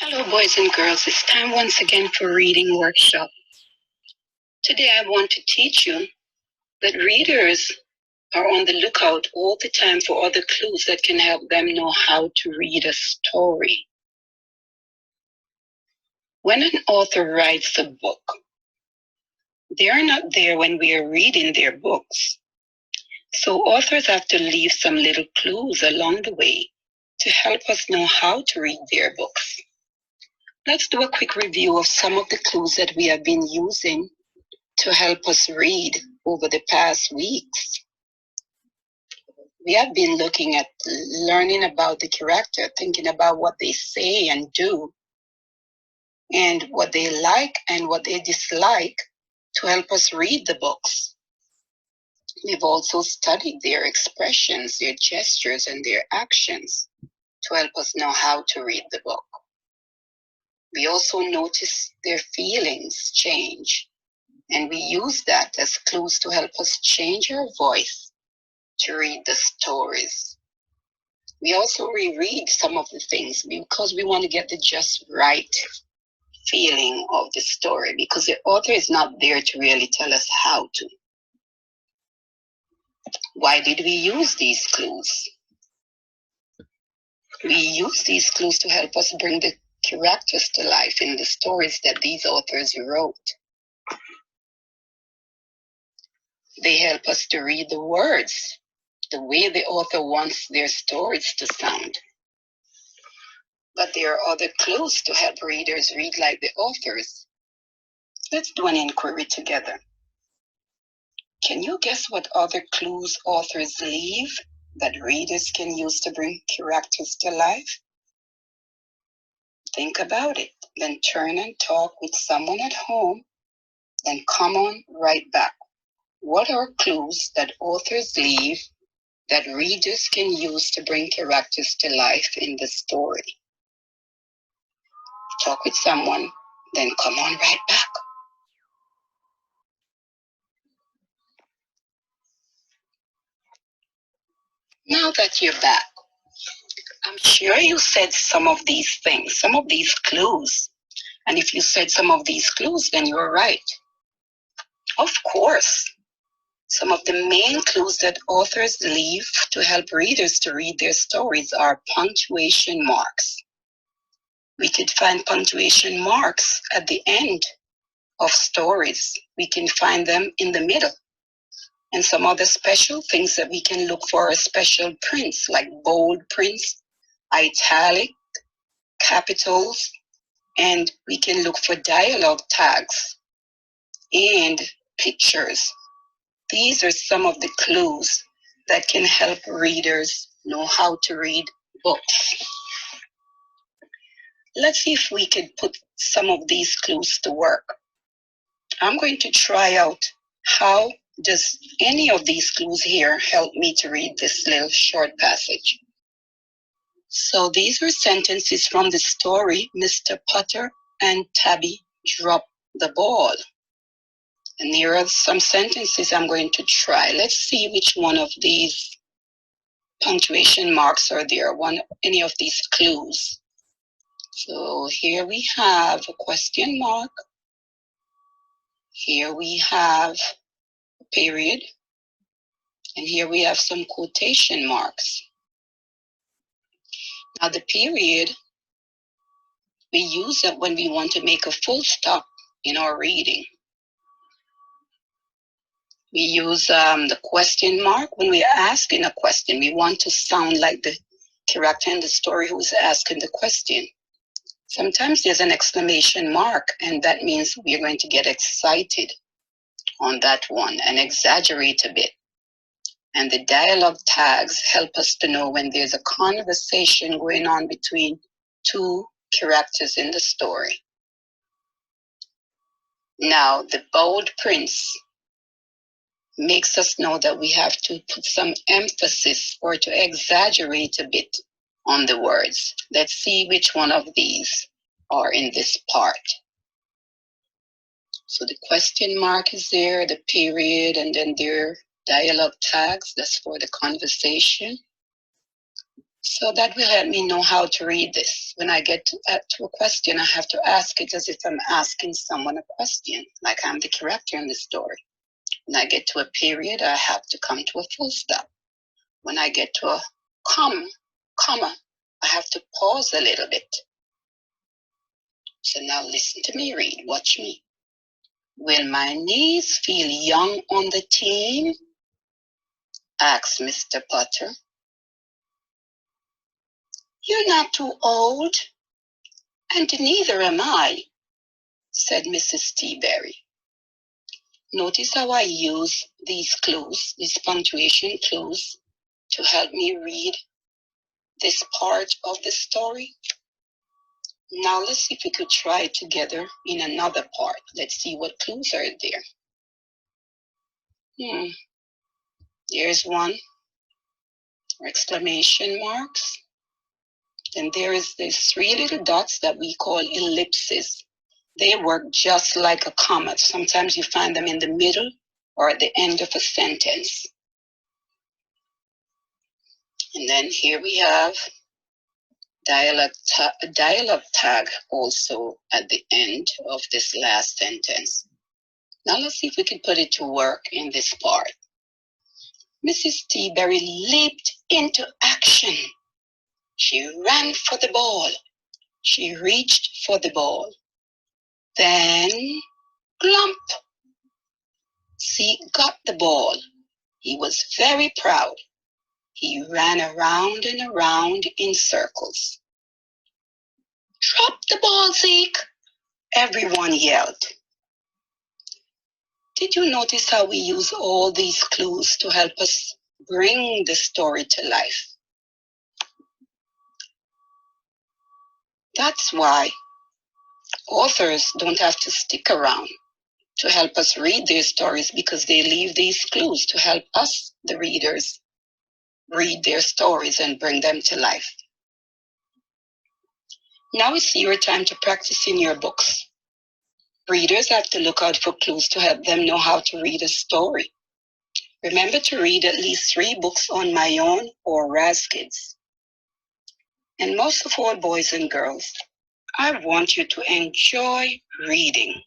Hello, boys and girls. It's time once again for reading workshop. Today I want to teach you that readers are on the lookout all the time for other clues that can help them know how to read a story. When an author writes a book, they are not there when we are reading their books. So authors have to leave some little clues along the way to help us know how to read their books. Let's do a quick review of some of the clues that we have been using to help us read over the past weeks. We have been looking at learning about the character, thinking about what they say and do, and what they like and what they dislike to help us read the books. We've also studied their expressions, their gestures, and their actions to help us know how to read the book. We also notice their feelings change, and we use that as clues to help us change our voice to read the stories. We also reread some of the things because we want to get the just right feeling of the story, because the author is not there to really tell us how to. Why did we use these clues? We use these clues to help us bring the characters to life in the stories that these authors wrote. They help us to read the words the way the author wants their stories to sound. But there are other clues to help readers read like the authors. Let's do an inquiry together. Can you guess what other clues authors leave that readers can use to bring characters to life? Think about it, then turn and talk with someone at home, then come on right back. What are clues that authors leave that readers can use to bring characters to life in the story? Talk with someone, then come on right back. Now that you're back, I'm sure you said some of these things, some of these clues. And if you said some of these clues, then you're right. Of course, some of the main clues that authors leave to help readers to read their stories are punctuation marks. We could find punctuation marks at the end of stories. We can find them in the middle. And some other special things that we can look for are special prints, like bold prints, italic, capitals, and we can look for dialogue tags and pictures. These are some of the clues that can help readers know how to read books. Let's see if we could put some of these clues to work. I'm going to try out how does any of these clues here help me to read this little short passage. So these are sentences from the story Mr. Potter and Tabby Drop the Ball. And here are some sentences I'm going to try. Let's see which one of these punctuation marks are there, any of these clues. So here we have a question mark. Here we have a period. And here we have some quotation marks. Now the period, we use it when we want to make a full stop in our reading. We use the question mark when we are asking a question. We want to sound like the character in the story who is asking the question. Sometimes there's an exclamation mark, and that means we're going to get excited on that one and exaggerate a bit. And the dialogue tags help us to know when there's a conversation going on between two characters in the story. Now, the bold prints makes us know that we have to put some emphasis or to exaggerate a bit on the words. Let's see which one of these are in this part. So the question mark is there, the period, and then there are dialogue tags. That's for the conversation. So that will help me know how to read this. When I get to a question, I have to ask it as if I'm asking someone a question, like I'm the character in the story. When I get to a period, I have to come to a full stop. When I get to a comma, I have to pause a little bit. So now listen to me read. Watch me. Will my niece feel young on the team? Asked Mr. Potter. You're not too old, and neither am I, said Mrs. Teaberry. Notice how I use these clues, these punctuation clues, to help me read this part of the story. Now let's see if we could try it together in another part. Let's see what clues are there. There's one, exclamation marks. And there is these three little dots that we call ellipses. They work just like a comma. Sometimes you find them in the middle or at the end of a sentence. And then here we have dialogue tag also at the end of this last sentence. Now let's see if we can put it to work in this part. Mrs. Teaberry leaped into action. She ran for the ball. She reached for the ball. Then, glump! Zeke got the ball. He was very proud. He ran around and around in circles. Drop the ball, Zeke! Everyone yelled. Did you notice how we use all these clues to help us bring the story to life? That's why authors don't have to stick around to help us read their stories, because they leave these clues to help us, the readers, read their stories and bring them to life. Now is your time to practice in your books. Readers have to look out for clues to help them know how to read a story. Remember to read at least 3 books on my own or Raz Kids. And most of all, boys and girls, I want you to enjoy reading.